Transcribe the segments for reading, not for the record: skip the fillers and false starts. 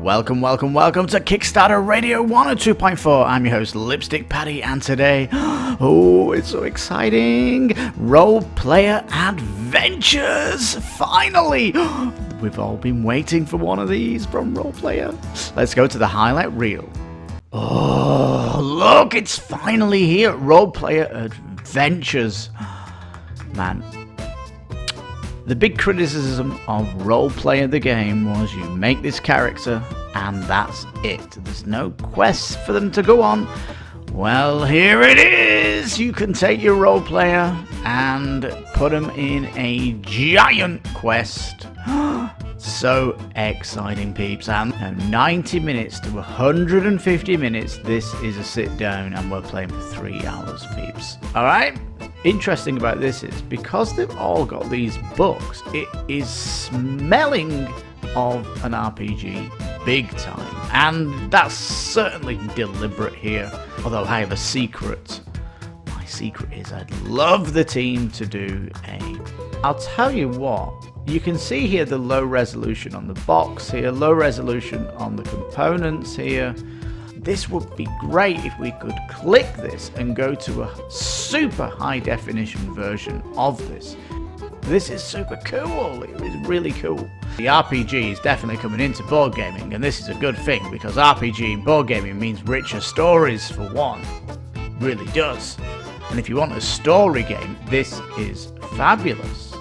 welcome to Kickstarter Radio 102.4. I'm your host, Lipstickpaddy, and today, oh, it's so exciting, Role Player Adventures, finally! We've all been waiting for one of these from Role Player. Let's go to the highlight reel. Oh, look, it's finally here, Role Player Adventures. Man. The big criticism of Role Player the game was you make this character and that's it. There's no quests for them to go on. Well, here it is! You can take your Role Player and put them in a giant quest. So exciting, peeps. And 90 minutes to 150 minutes, this is a sit down and we're playing for 3 hours, peeps. Alright? Interesting about this is because they've all got these books, it is smelling of an RPG big time, and that's certainly deliberate here. Although I have a secret. My secret is I'd love the team to do I'll tell you what, you can see here the low resolution on the box here, low resolution on the components here. This would be great if we could click this and go to a super high definition version of this. This is super cool. It is really cool. The RPG is definitely coming into board gaming, and this is a good thing because RPG in board gaming means richer stories for one. It really does. And if you want a story game, this is fabulous.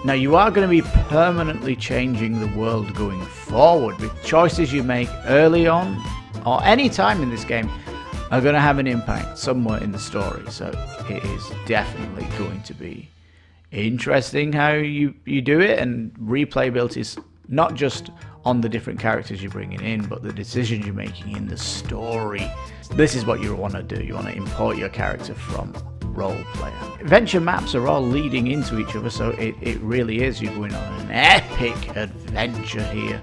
Now you are going to be permanently changing the world going forward with choices you make early on or any time in this game are going to have an impact somewhere in the story. So it is definitely going to be interesting how you do it, and replayability is not just on the different characters you're bringing in, but the decisions you're making in the story. This is what you want to do. You want to import your character from Role Player. Adventure maps are all leading into each other, so it really is. You're going on an epic adventure here,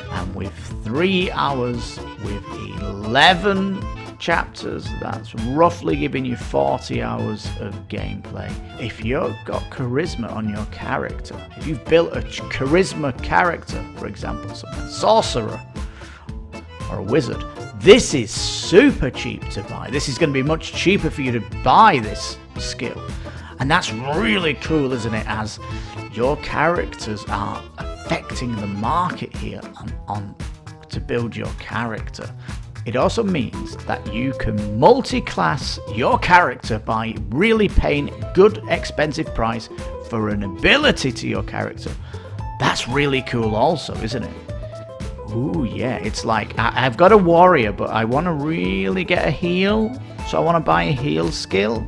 and with 3 hours, with 11 chapters, that's roughly giving you 40 hours of gameplay. If you've got charisma on your character, if you've built a charisma character, for example, a sorcerer or a wizard, this is super cheap to buy. This is going to be much cheaper for you to buy this skill. And that's really cool, isn't it? As your characters are affecting the market here on to build your character. It also means that you can multi-class your character by really paying good expensive price for an ability to your character. That's really cool also, isn't it? Ooh, yeah, it's like, I've got a warrior, but I want to really get a heal, so I want to buy a heal skill.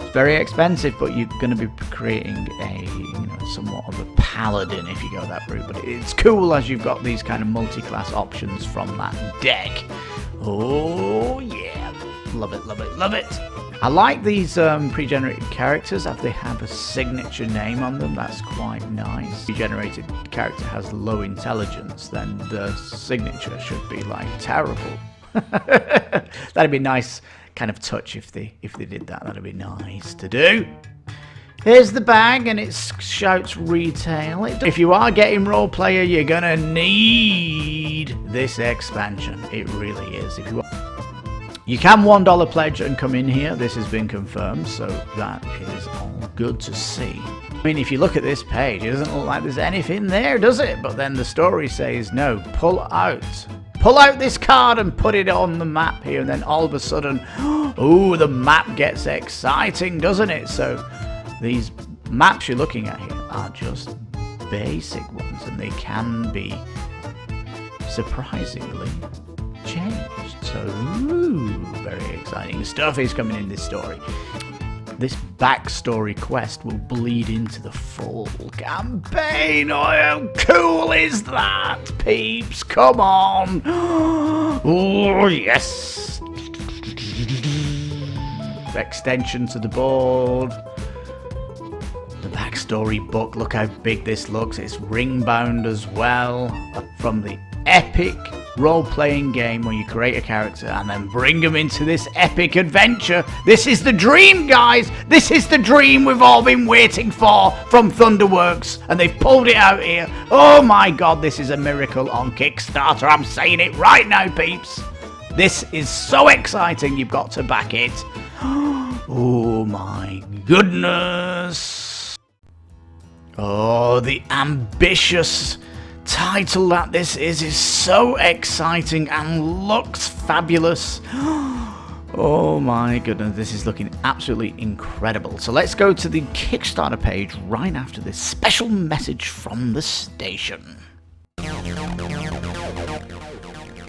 It's very expensive, but you're going to be creating somewhat of a paladin if you go that route. But it's cool as you've got these kind of multi-class options from that deck. Oh, yeah, love it, love it, love it. I like these pre-generated characters. They have a signature name on them. That's quite nice. Pre-generated character has low intelligence, then the signature should be like terrible. That'd be nice kind of touch if they did that. That'd be nice to do. Here's the bag, and it shouts retail. If you are getting Role Player, you're gonna need this expansion. It really is. If you can $1 pledge and come in here. This has been confirmed, so that is all good to see. I mean, if you look at this page, it doesn't look like there's anything there, does it? But then the story says, no, pull out this card and put it on the map here, and then all of a sudden, ooh, the map gets exciting, doesn't it? So these maps you're looking at here are just basic ones, and they can be surprisingly changed. So, ooh, very exciting stuff is coming in this story. This backstory quest will bleed into the full campaign. Oh, how cool is that, peeps? Come on. Oh, yes. Extension to the board. The backstory book, look how big this looks. It's ring bound as well, from the epic role-playing game where you create a character and then bring them into this epic adventure. This is the dream, guys. This is the dream we've all been waiting for from Thunderworks, and they've pulled it out here. Oh my god, this is a miracle on Kickstarter. I'm saying it right now, peeps. This is so exciting. You've got to back it. Oh my goodness. Oh, the ambitious title that this is so exciting and looks fabulous. Oh my goodness, this is looking absolutely incredible. So let's go to the Kickstarter page right after this special message from the station.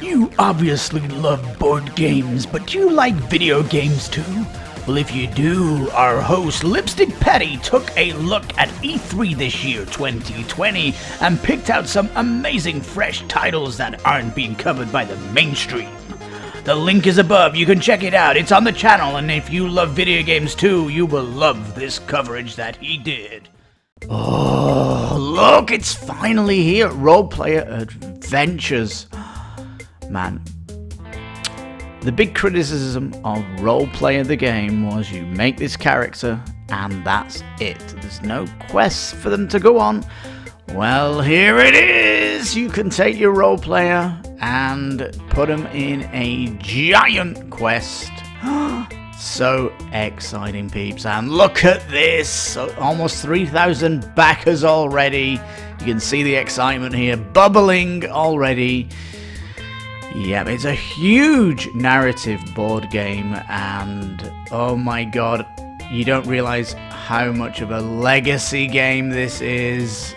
You obviously love board games, but do you like video games too? Well, if you do, our host Lipstickpaddy took a look at E3 this year, 2020, and picked out some amazing fresh titles that aren't being covered by the mainstream. The link is above, you can check it out, it's on the channel, and if you love video games too, you will love this coverage that he did. Oh, look, it's finally here, Role Player Adventures. Man, the big criticism of Role Player the game was you make this character and that's it. There's no quests for them to go on. Well, here it is. You can take your Role Player and put them in a giant quest. So exciting, peeps. And look at this. Almost 3,000 backers already. You can see the excitement here bubbling already. Yeah, it's a huge narrative board game, and oh my god, you don't realize how much of a legacy game this is.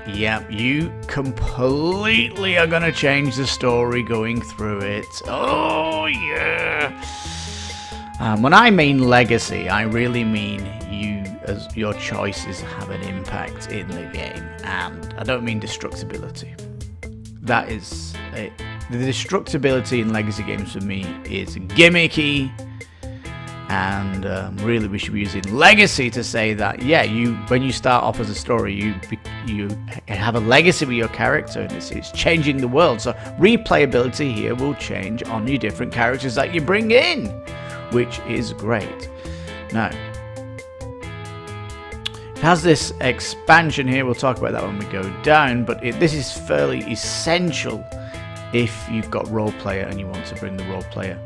Yep, you completely are going to change the story going through it. Oh yeah. When I mean legacy, I really mean you, as your choices have an impact in the game, and I don't mean destructibility. That is it. The destructibility in legacy games for me is gimmicky, and really we should be using legacy to say that, yeah, when you start off as a story, you have a legacy with your character, and it's changing the world. So replayability here will change on your different characters that you bring in, which is great. Now, it has this expansion here, we'll talk about that when we go down, but this is fairly essential if you've got role player and you want to bring the role player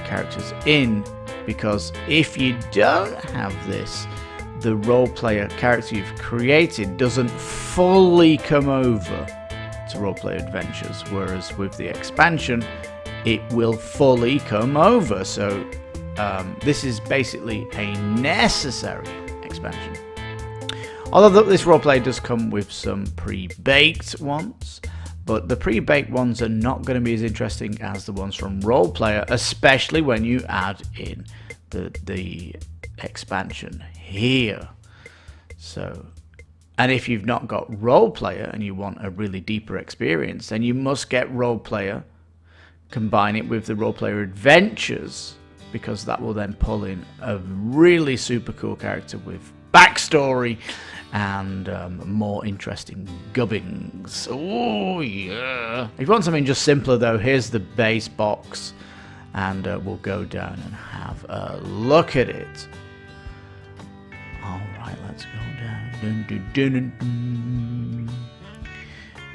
characters in, because if you don't have this, the role player character you've created doesn't fully come over to Role Player Adventures, whereas with the expansion it will fully come over. So this is basically a necessary expansion. Although this role play does come with some pre-baked ones, but the pre-baked ones are not going to be as interesting as the ones from Role Player, especially when you add in the expansion here. So, and if you've not got Role Player and you want a really deeper experience, then you must get Role Player, combine it with the Role Player Adventures, because that will then pull in a really super cool character with backstory and more interesting gubbins. Oh yeah. If you want something just simpler though, here's the base box, and we'll go down and have a look at it. Alright, let's go down.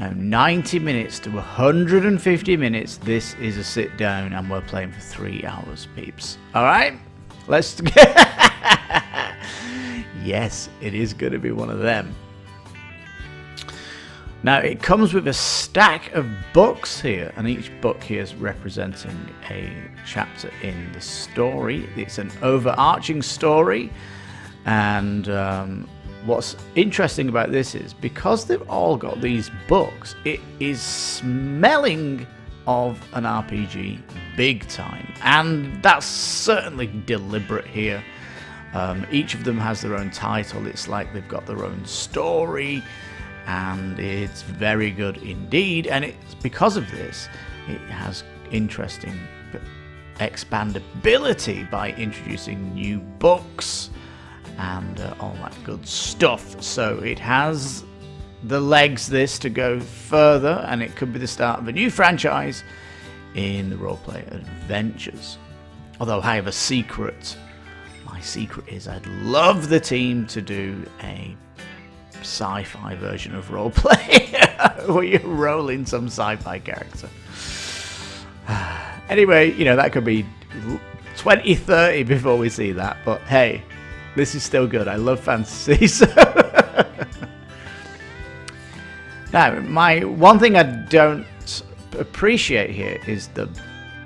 Now 90 minutes to 150 minutes, this is a sit down, and we're playing for 3 hours, peeps. Alright, let's yes, it is going to be one of them. Now, it comes with a stack of books here, and each book here is representing a chapter in the story. It's an overarching story, and what's interesting about this is, because they've all got these books, it is smelling of an RPG big time, and that's certainly deliberate here. Each of them has their own title. It's like they've got their own story, and it's very good indeed. And it's because of this, it has interesting expandability by introducing new books and all that good stuff. So it has the legs this to go further, and it could be the start of a new franchise in the roleplay adventures. Although I have a secret. My secret is I'd love the team to do a sci-fi version of roleplay where you're rolling some sci-fi character. Anyway, that could be 2030 before we see that, but hey, this is still good. I love fantasy. So now, one thing I don't appreciate here is the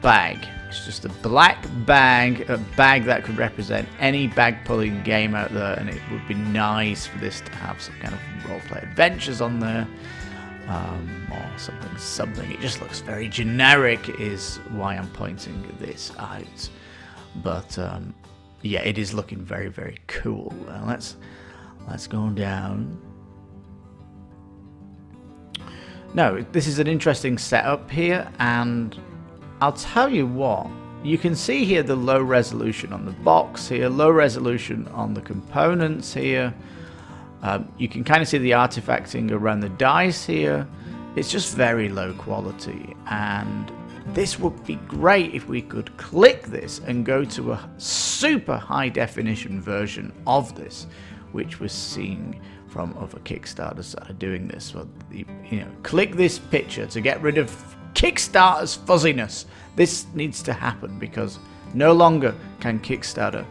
bag. It's just a black bag, a bag that could represent any bag pulling game out there, and it would be nice for this to have some kind of roleplay adventures on there, or something. It just looks very generic, is why I'm pointing this out. But yeah, it is looking very, very cool. Let's go down. No, this is an interesting setup here, and I'll tell you what, you can see here the low resolution on the box here, low resolution on the components here. You can kind of see the artifacting around the dice here. It's just very low quality, and this would be great if we could click this and go to a super high definition version of this, which we're seeing from other Kickstarters that are doing this. Well, click this picture to get rid of Kickstarter's fuzziness. This needs to happen because no longer can Kickstarter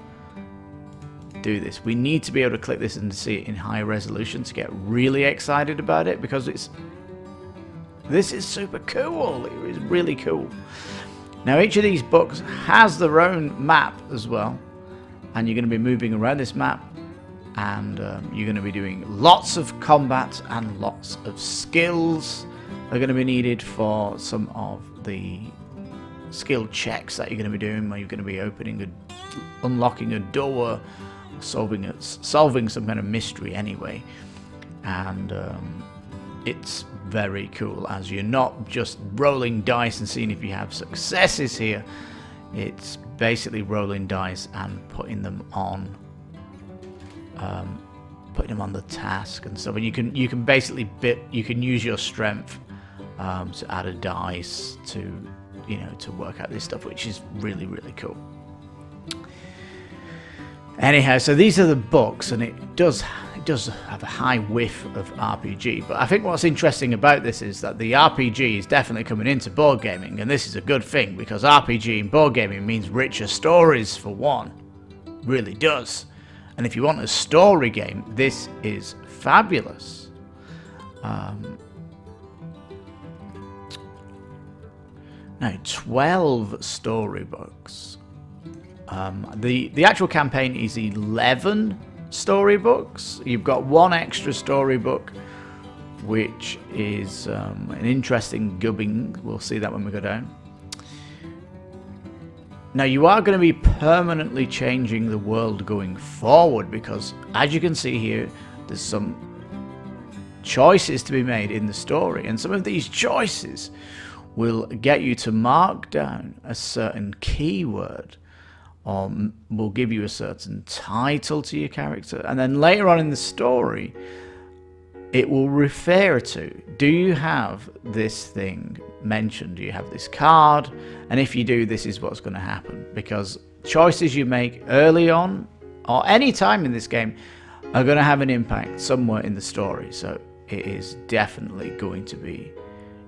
do this. We need to be able to click this and see it in high resolution to get really excited about it, because this is super cool. It is really cool. Now, each of these books has their own map as well, and you're going to be moving around this map, and you're going to be doing lots of combat, and lots of skills are going to be needed for some of the skill checks that you're going to be doing, where you're going to be unlocking a door, solving some kind of mystery anyway. And it's very cool, as you're not just rolling dice and seeing if you have successes here. It's basically rolling dice and putting them on the task and stuff. And you can basically use your strength to add a dice to work out this stuff, which is really, really cool. Anyhow, so these are the books, and it does have a high whiff of RPG. But I think what's interesting about this is that the RPG is definitely coming into board gaming, and this is a good thing, because RPG in board gaming means richer stories, for one. Really does. And if you want a story game, this is fabulous. Now, 12 storybooks. The actual campaign is 11 storybooks. You've got one extra storybook, which is an interesting gubbing. We'll see that when we go down. Now, you are going to be permanently changing the world going forward, because as you can see here, there's some choices to be made in the story, and some of these choices will get you to mark down a certain keyword, or will give you a certain title to your character, and then later on in the story it will refer to, do you have this thing mentioned? Do you have this card? And if you do, this is what's going to happen, because choices you make early on or any time in this game are going to have an impact somewhere in the story. So it is definitely going to be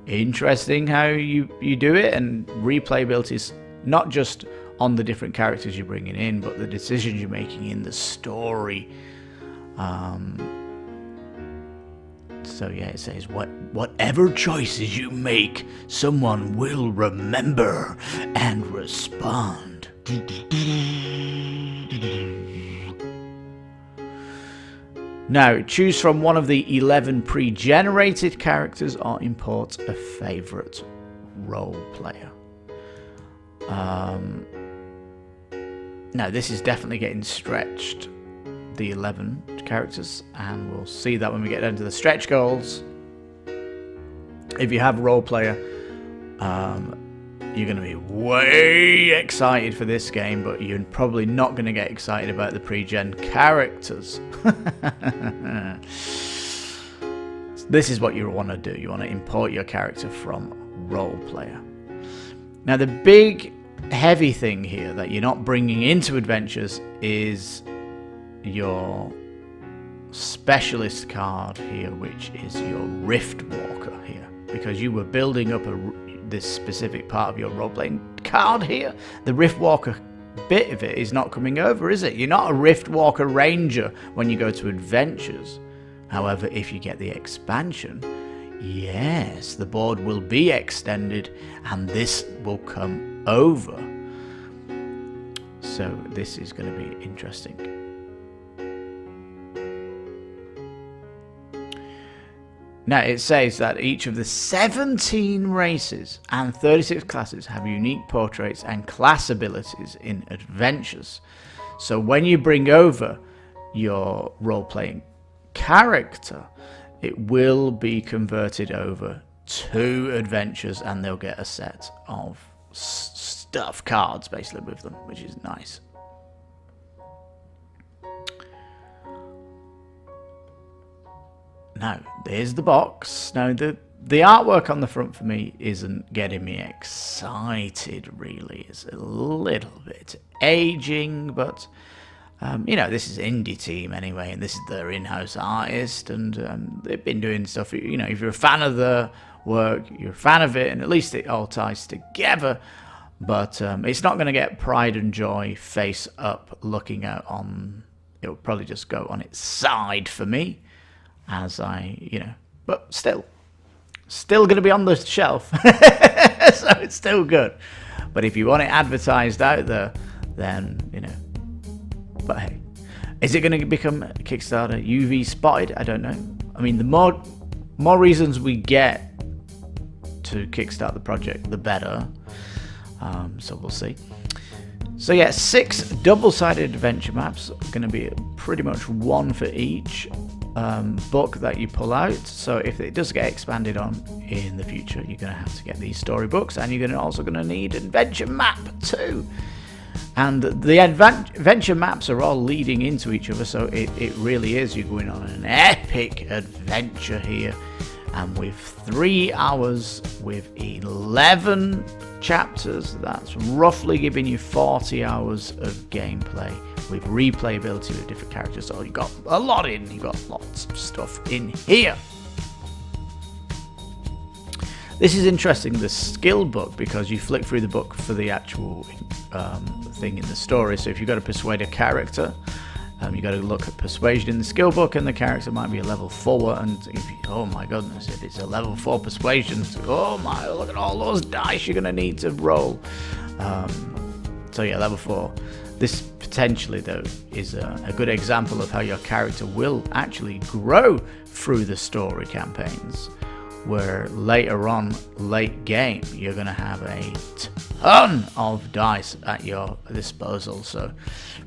interesting how you do it, and replayability is not just on the different characters you're bringing in, but the decisions you're making in the story. So yeah, it says whatever choices you make, someone will remember and respond. Now, choose from one of the 11 pre-generated characters or import a favorite role player. Now, this is definitely getting stretched, the 11 characters, and we'll see that when we get down to the stretch goals. If you have a role player, you're going to be way excited for this game, but you're probably not going to get excited about the pre-gen characters. This is what you want to do. You want to import your character from Role Player. Now, the big heavy thing here that you're not bringing into Adventures is your specialist card here, which is your Rift Walker here, because you were building up this specific part of your role-playing card here. The Rift Walker bit of it is not coming over, is it? You're not a Rift Walker Ranger when you go to Adventures. However, if you get the expansion, yes, the board will be extended and this will come over. So this is going to be interesting. Now it says that each of the 17 races and 36 classes have unique portraits and class abilities in Adventures. So when you bring over your role-playing character, it will be converted over to Adventures and they'll get a set of stuff cards basically with them, which is nice. Now there's the box. Now the artwork on the front for me isn't getting me excited really. It's a little bit aging, but you know, this is Indie Team anyway, and this is their in-house artist, and they've been doing stuff. You know, if you're a fan of the work, you're a fan of it, and at least it all ties together. But it's not going to get Pride and Joy face up looking out on. It'll probably just go on its side for me, as you know. But still going to be on the shelf, so it's still good. But if you want it advertised out there, then you know. But hey, is it going to become Kickstarter UV spotted? I don't know. I mean, the more reasons we get to kickstart the project, the better. So we'll see. So yeah, 6 double-sided adventure maps. Going to be pretty much one for each book that you pull out. So if it does get expanded on in the future, you're going to have to get these storybooks, and you're also going to need an adventure map too. And the adventure maps are all leading into each other, so it really is. You're going on an epic adventure here. And with 3 hours, with 11 chapters, that's roughly giving you 40 hours of gameplay with replayability with different characters. So you've got a lot in, you've got lots of stuff in here. This is interesting, the skill book, because you flick through the book for the actual thing in the story. So if you've got to persuade a character, you've got to look at persuasion in the skill book, and the character might be a level 4. And if you, oh my goodness, if it's a level 4 persuasion, oh my, look at all those dice you're going to need to roll. So yeah, level 4. This potentially, though, is a good example of how your character will actually grow through the story campaigns, where later on, late game, you're going to have a ton of dice at your disposal. So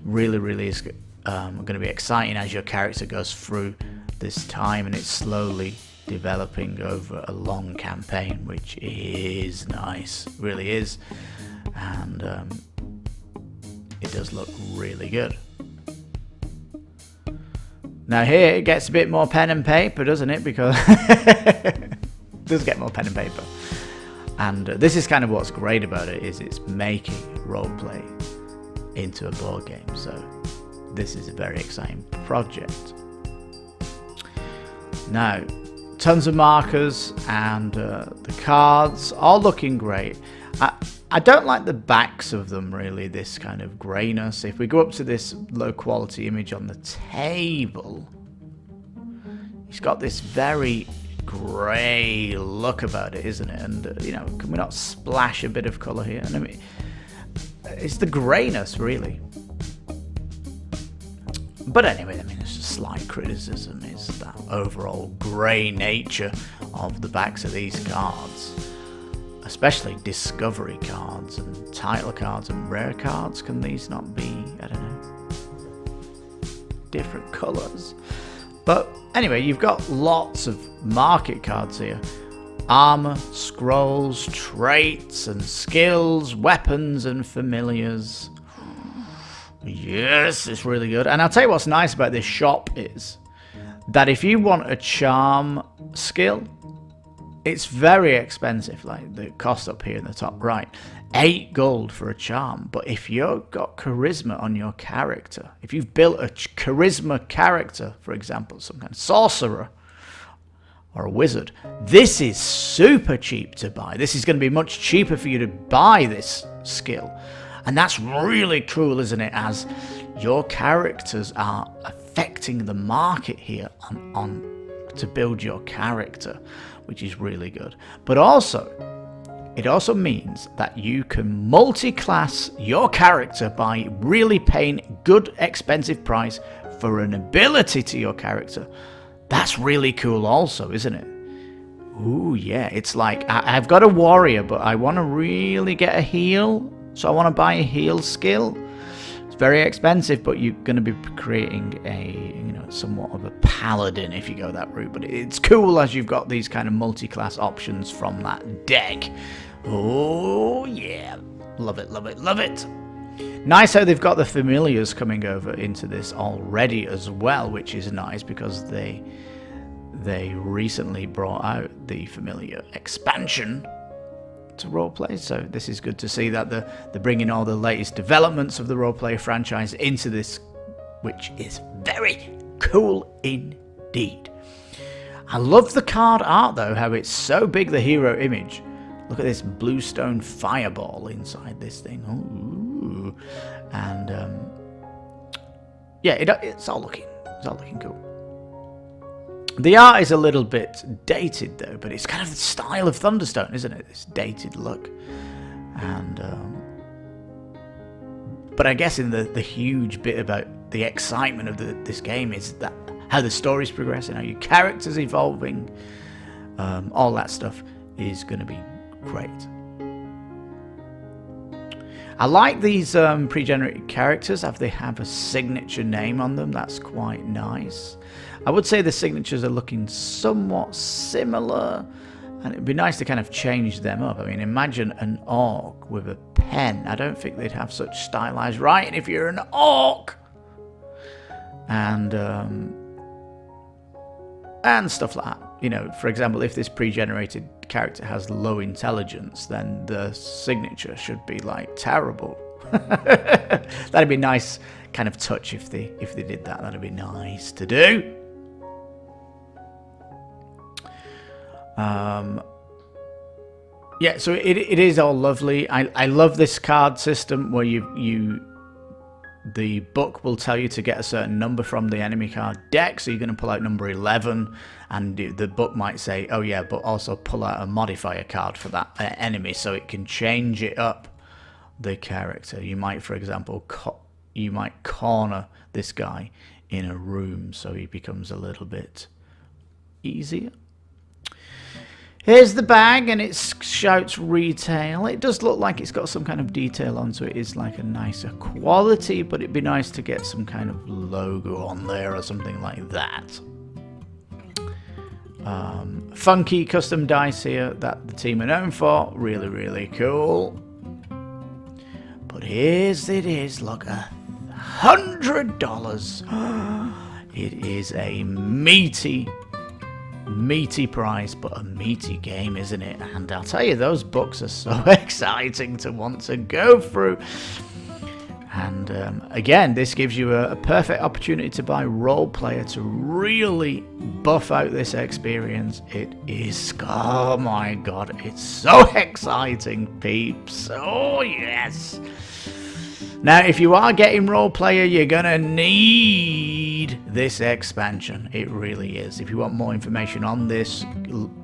really is going to be exciting as your character goes through this time, and it's slowly developing over a long campaign, which is nice, really is. And it does look really good. Now here it gets a bit more pen and paper, doesn't it? Because it does get more pen and paper. And this is kind of what's great about it, is it's making roleplay into a board game. So this is a very exciting project. Now, tons of markers and the cards all looking great. I don't like the backs of them really, this kind of greyness. If we go up to this low quality image on the table, it's got this very grey look about it, isn't it? And you know, can we not splash a bit of colour here? And I mean, it's the greyness really. But anyway, I mean, it's a slight criticism, is that overall grey nature of the backs of these cards. Especially discovery cards and title cards and rare cards. Can these not be, I don't know, different colours? But anyway, you've got lots of market cards here. Armour, scrolls, traits and skills, weapons and familiars. Yes, it's really good. And I'll tell you what's nice about this shop is that if you want a charm skill, it's very expensive. Like the cost up here in the top right, 8 gold for a charm. But if you've got charisma on your character, if you've built a charisma character, for example, some kind of sorcerer or a wizard, this is super cheap to buy. This is going to be much cheaper for you to buy this skill. And that's really cool, isn't it? As your characters are affecting the market here on to build your character, which is really good. But also, it also means that you can multi-class your character by really paying good, expensive price for an ability to your character. That's really cool also, isn't it? Ooh, yeah. It's like, I've got a warrior, but I want to really get a heal. So I want to buy a heal skill. It's very expensive, but you're going to be creating a, somewhat of a paladin if you go that route. But it's cool as you've got these kind of multi-class options from that deck. Oh, yeah. Love it, love it, love it. Nice how they've got the familiars coming over into this already as well, which is nice because they recently brought out the familiar expansion to roleplay, so this is good to see that they're bringing all the latest developments of the roleplay franchise into this, which is very cool indeed. I love the card art though, how it's so big, the hero image. Look at this bluestone fireball inside this thing. Ooh. And yeah, it's all looking cool. The art is a little bit dated though, but it's kind of the style of Thunderstone, isn't it? This dated look. And but I guess in the huge bit about the excitement of this game is that how the story's progressing, how your character's evolving, all that stuff is going to be great. I like these pre-generated characters. They have a signature name on them. That's quite nice. I would say the signatures are looking somewhat similar, and it'd be nice to kind of change them up. I mean, imagine an orc with a pen. I don't think they'd have such stylized writing if you're an orc. And stuff like that. For example, if this pre-generated character has low intelligence, then the signature should be like terrible. That'd be nice kind of touch if they did that. That'd be nice to do. Yeah, so it is all lovely. I love this card system where the book will tell you to get a certain number from the enemy card deck, so you're going to pull out number 11, and the book might say, oh yeah, but also pull out a modifier card for that enemy, so it can change it up, the character. You might, for example, you might corner this guy in a room so he becomes a little bit easier. Here's the bag, and it shouts retail. It does look like it's got some kind of detail on, so it is like a nicer quality, but it'd be nice to get some kind of logo on there or something like that. Funky custom dice here that the team are known for. Really, really cool. But here's it is, look, $100. It is a meaty price, but a meaty game, isn't it? And I'll tell you, those books are so exciting to want to go through. And again, this gives you a perfect opportunity to buy Role Player to really buff out this experience. It is, oh my god, it's so exciting, peeps. Oh yes. Now, if you are getting Role Player, you're gonna need this expansion. It really is. If you want more information on this,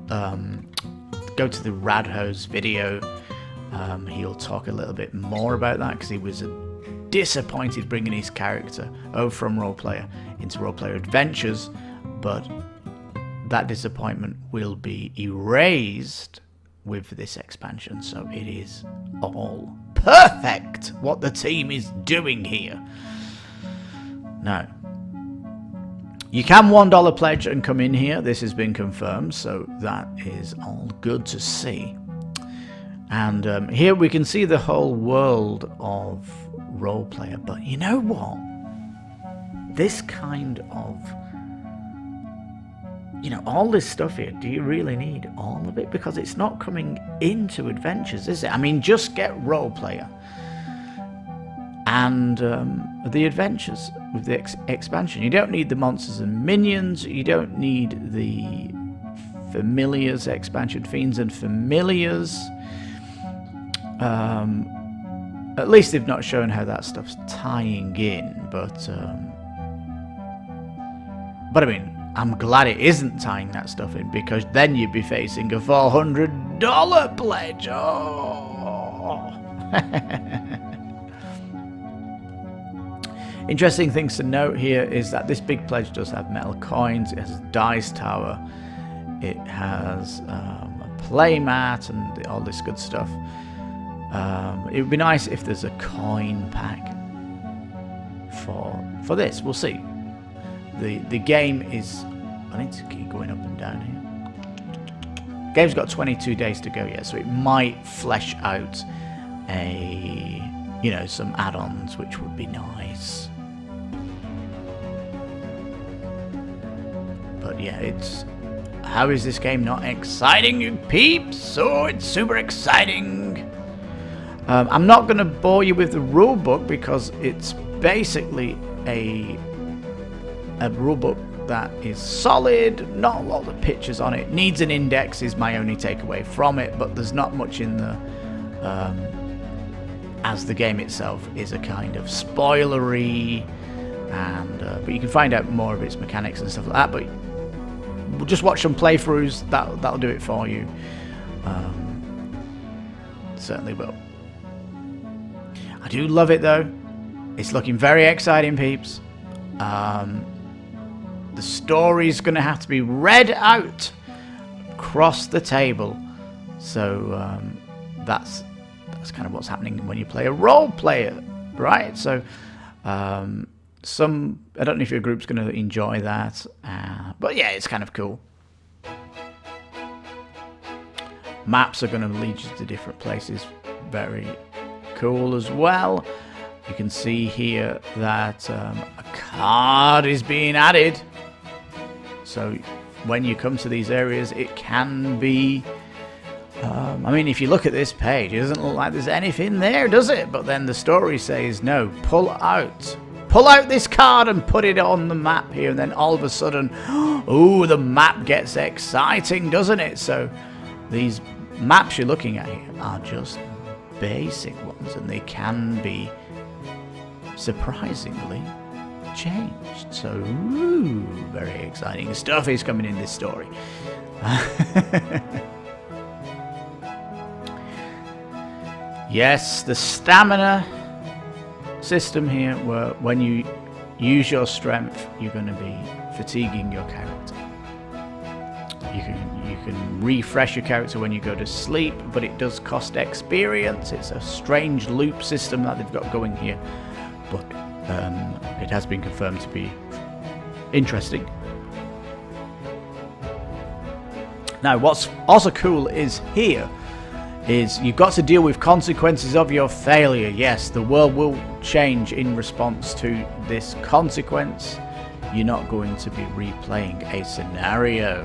go to the Radhose video. He'll talk a little bit more about that, because he was disappointed bringing his character over from Role Player into Role Player Adventures, but that disappointment will be erased with this expansion. So it is all perfect what the team is doing here. Now, you can $1 pledge and come in here. This has been confirmed, so that is all good to see. And here we can see the whole world of Role Player. But you know what? This kind of you know, all this stuff here, do you really need all of it? Because it's not coming into Adventures, is it? I mean, just get Role Player and the Adventures with the expansion. You don't need the Monsters and Minions. You don't need the Familiars expansion, Fiends and Familiars. At least they've not shown how that stuff's tying in, but I mean, I'm glad it isn't tying that stuff in, because then you'd be facing a $400 pledge. Oh. Interesting things to note here is that this big pledge does have metal coins. It has a dice tower. It has a playmat and all this good stuff. It would be nice if there's a coin pack for this. We'll see. The game is... I need to keep going up and down here. Game's got 22 days to go yet, so it might flesh out some add-ons, which would be nice. But yeah, it's... How is this game not exciting, you peeps? Oh, it's super exciting. I'm not going to bore you with the rulebook, because it's basically a rulebook that is solid, not a lot of pictures on it. Needs an index is my only takeaway from it, but there's not much in the... as the game itself is a kind of spoilery, and but you can find out more of its mechanics and stuff like that, but we'll just watch some playthroughs. That'll do it for you. Certainly will. I do love it though. It's looking very exciting, peeps. The story's going to have to be read out across the table. So that's kind of what's happening when you play a role player, right? So I don't know if your group's going to enjoy that, but yeah, it's kind of cool. Maps are going to lead you to different places. Very cool as well. You can see here that a card is being added. So when you come to these areas, it can be... I mean, if you look at this page, it doesn't look like there's anything there, does it? But then the story says, no, pull out this card and put it on the map here. And then all of a sudden, oh, the map gets exciting, doesn't it? So these maps you're looking at here are just basic ones, and they can be surprisingly changed. So, ooh, very exciting stuff is coming in this story. Yes, the stamina system here, where when you use your strength, you're going to be fatiguing your character. You can refresh your character when you go to sleep, but it does cost experience. It's a strange loop system that they've got going here, but it has been confirmed to be interesting. Now, what's also cool is here is you've got to deal with consequences of your failure. Yes, the world will change in response to this consequence. You're not going to be replaying a scenario.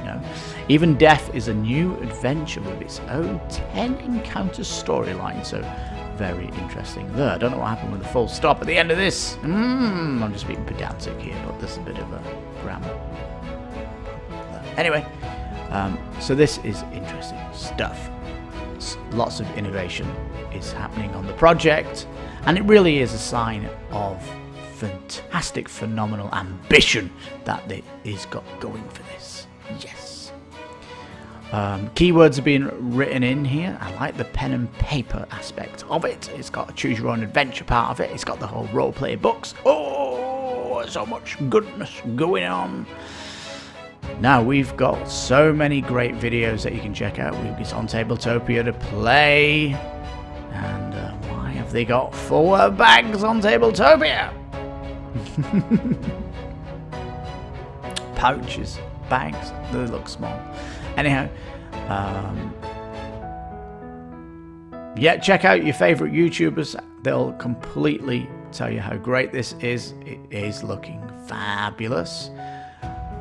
No. Even Death is a new adventure with its own 10 encounter storyline, so very interesting there. I don't know what happened with the full stop at the end of this. I'm just being pedantic here, but there's a bit of a grammar. Anyway, so this is interesting stuff. Lots of innovation is happening on the project, and it really is a sign of fantastic, phenomenal ambition that it is got going for this. Yes. Keywords are being written in here. I like the pen and paper aspect of it. It's got a choose your own adventure part of it. It's got the whole role play books. Oh, so much goodness going on. Now, we've got so many great videos that you can check out. It's on Tabletopia to play. And why have they got 4 bags on Tabletopia? Pouches, bags, they look small. Anyhow, yeah, check out your favorite YouTubers. They'll completely tell you how great this is. It is looking fabulous.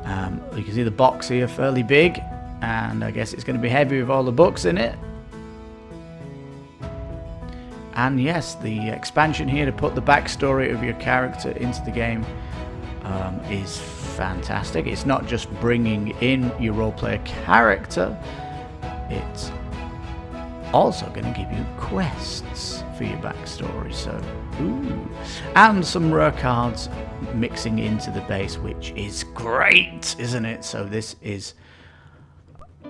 You can see the box here, fairly big, and I guess it's going to be heavy with all the books in it. And yes, the expansion here to put the backstory of your character into the game is fantastic. It's not just bringing in your role-player character, it's also going to give you quests for your backstory. So, and some rare cards mixing into the base, which is great, isn't it? So this is, I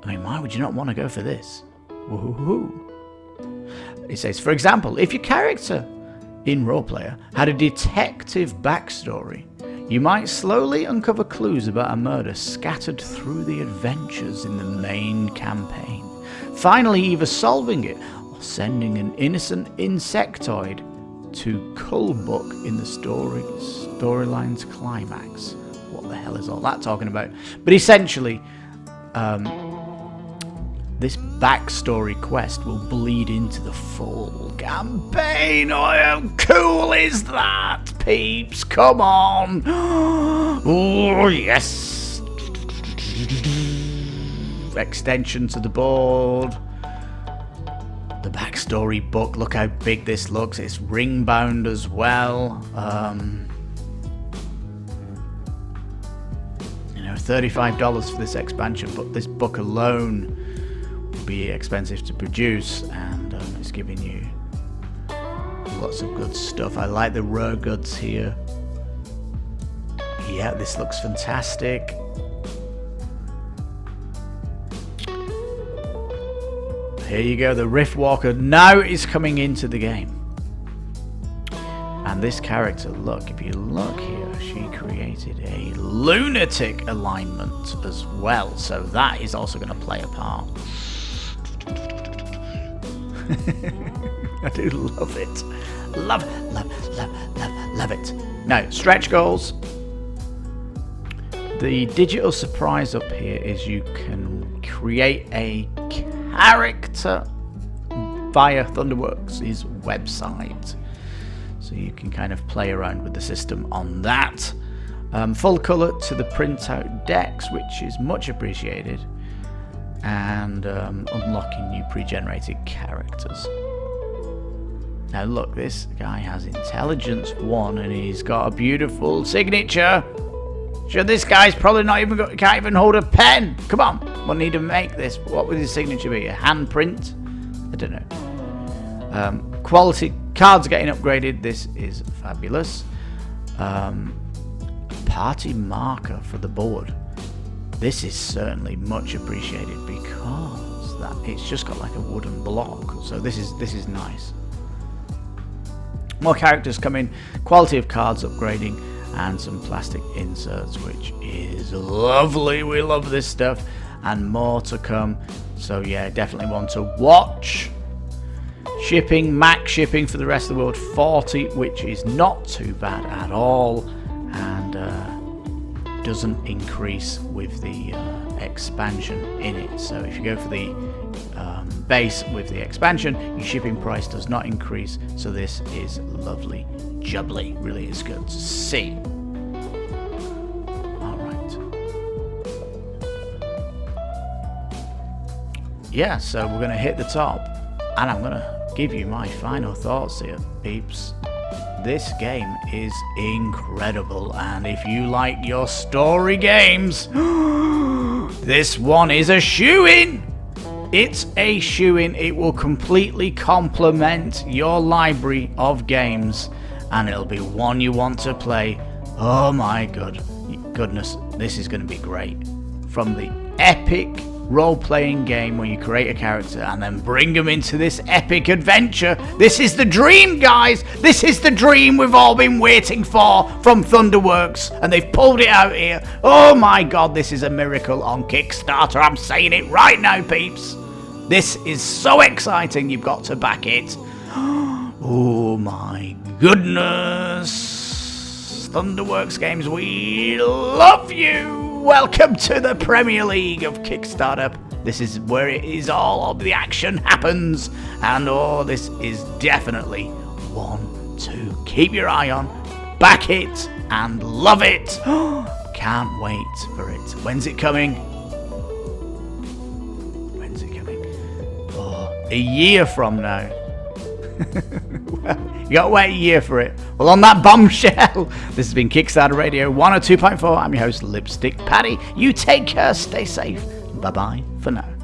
mean, why would you not want to go for this? Woohoo! It says, for example, if your character in Roleplayer had a detective backstory, you might slowly uncover clues about a murder scattered through the adventures in the main campaign, finally either solving it or sending an innocent insectoid to Cullbuck in the storyline's climax. What the hell is all that talking about? But essentially, this backstory quest will bleed into the full campaign. Oh, how cool is that, peeps? Come on. Oh, yes. Extension to the board. The backstory book. Look how big this looks. It's ring bound as well. $35 for this expansion, but this book alone be expensive to produce, and it's giving you lots of good stuff. I like the rare goods here. Yeah, this looks fantastic. Here you go, the Rift Walker now is coming into the game. And this character, look, if you look here, she created a lunatic alignment as well, so that is also going to play a part. I do love it. Love it. Now, stretch goals. The digital surprise up here is you can create a character via Thunderworks' website. So you can kind of play around with the system on that. Full colour to the printout decks, which is much appreciated. And unlocking new pre-generated characters. Now look, this guy has intelligence 1 and he's got a beautiful signature. Sure, this guy's probably not even can't even hold a pen. Come on, we'll need to make this. What would his signature be? A handprint? I don't know. Quality cards getting upgraded. This is fabulous. Party marker for the board. This is certainly much appreciated because it's just got like a wooden block. So this is nice. More characters coming, quality of cards upgrading, and some plastic inserts, which is lovely. We love this stuff, and more to come. So yeah, definitely want to watch. Shipping, max shipping for the rest of the world, 40, which is not too bad at all, and doesn't increase with the expansion in it. So if you go for the base with the expansion, your shipping price does not increase. So this is lovely jubbly. Really is good to see. Alright. Yeah, so we're going to hit the top, and I'm going to give you my final thoughts here, peeps. This game is incredible, and if you like your story games, this one is a shoo-in. It's a shoo-in. It will completely complement your library of games, and it'll be one you want to play. Oh my goodness, this is going to be great. From the epic role-playing game where you create a character and then bring them into this epic adventure. This is the dream, guys. This is the dream we've all been waiting for from Thunderworks, and they've pulled it out here. Oh my god, this is a miracle on Kickstarter. I'm saying it right now, peeps. This is so exciting. You've got to back it. Oh my goodness. Thunderworks Games, we love you. Welcome to the Premier League of Kickstarter. This is where it is all of the action happens. And oh, this is definitely one to keep your eye on. Back it and love it. can't wait for it. When's it coming? Oh, a year from now. Well, you gotta wait a year for it. Well, on that bombshell, this has been Kickstarter Radio 102.4. I'm your host, Lipstickpaddy. You take care, stay safe. Bye-bye for now.